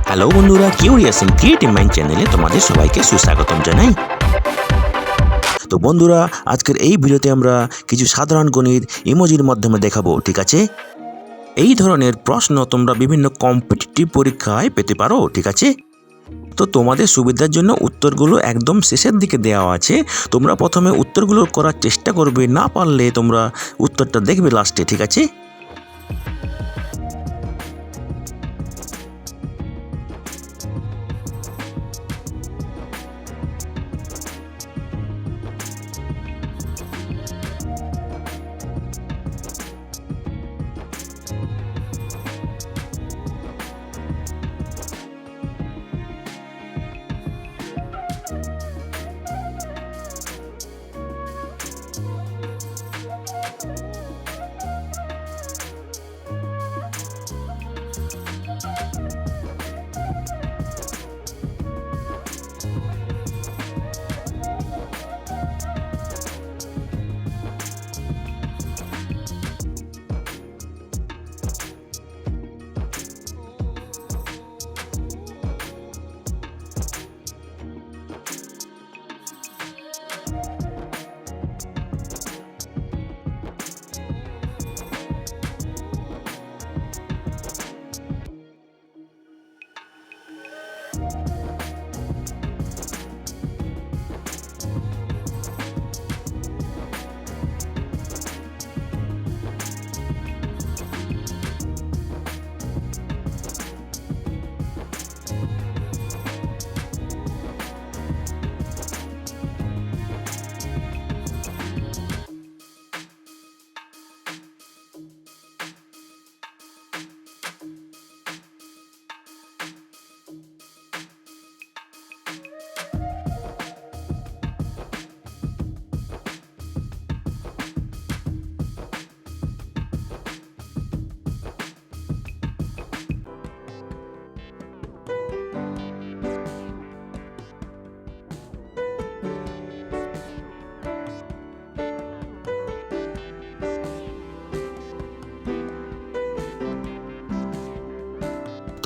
Hello বন্ধুরা, curious and creative mind চ্যানেলে তোমাদের সবাইকে সুস্বাগতম জানাই। তো বন্ধুরা, আজকের এই ভিডিওতে আমরা কিছু সাধারণ গণিত ইমোজির মাধ্যমে দেখাবো, ঠিক আছে? এই ধরনের প্রশ্ন তোমরা বিভিন্ন কম্পিটিটিভ পরীক্ষায় পেতে পারো, ঠিক আছে? তো তোমাদের সুবিধার জন্য উত্তরগুলো একদম শেষের দিকে দেওয়া আছে। তোমরা প্রথমে উত্তরগুলো করার চেষ্টা করবে, না পারলে তোমরা উত্তরটা দেখবে লাস্টে, ঠিক আছে?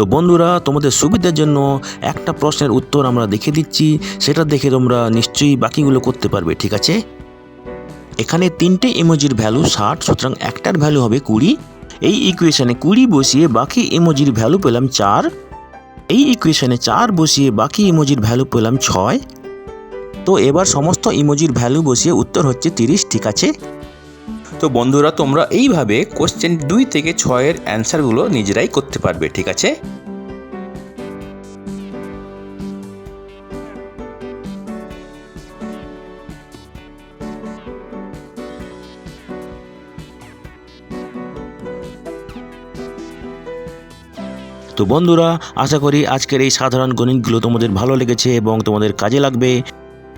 তো বন্ধুরা, তোমাদের সুবিধার জন্য একটা প্রশ্নের উত্তর আমরা দেখে দিচ্ছি, সেটা দেখে তোমরা নিশ্চয়ই বাকিগুলো করতে পারবে, ঠিক আছে? এখানে তিনটে ইমোজির ভ্যালু 60, সুতরাং একটার ভ্যালু হবে 20। এই ইকুয়েশনে 20 বসিয়ে বাকি ইমোজির ভ্যালু পেলাম 4। এই ইকুয়েশনে 4 বসিয়ে বাকি ইমোজির ভ্যালু পেলাম 6। তো এবার সমস্ত ইমোজির ভ্যালু বসিয়ে উত্তর হচ্ছে 30, ঠিক আছে? তো বন্ধুরা, তোমরা এইভাবে কোশ্চেন 2 থেকে 6 এর অ্যান্সারগুলো নিজেরাই করতে পারবে, ঠিক আছে? তো বন্ধুরা, আশা করি আজকের এই সাধারণ গণিতগুলো তোমাদের ভালো লেগেছে এবং তোমাদের কাজে লাগবে।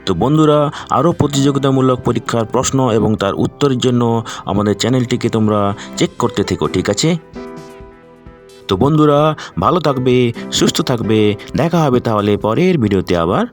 তো বন্ধুরা, আরও প্রতিযোগিতামূলক পরীক্ষার প্রশ্ন এবং তার উত্তরের জন্য আমাদের চ্যানেলটিকে তোমরা চেক করতে থেকো, ঠিক আছে? তো বন্ধুরা, ভালো থাকবে, সুস্থ থাকবে, দেখা হবে তাহলে পরের ভিডিওতে আবার।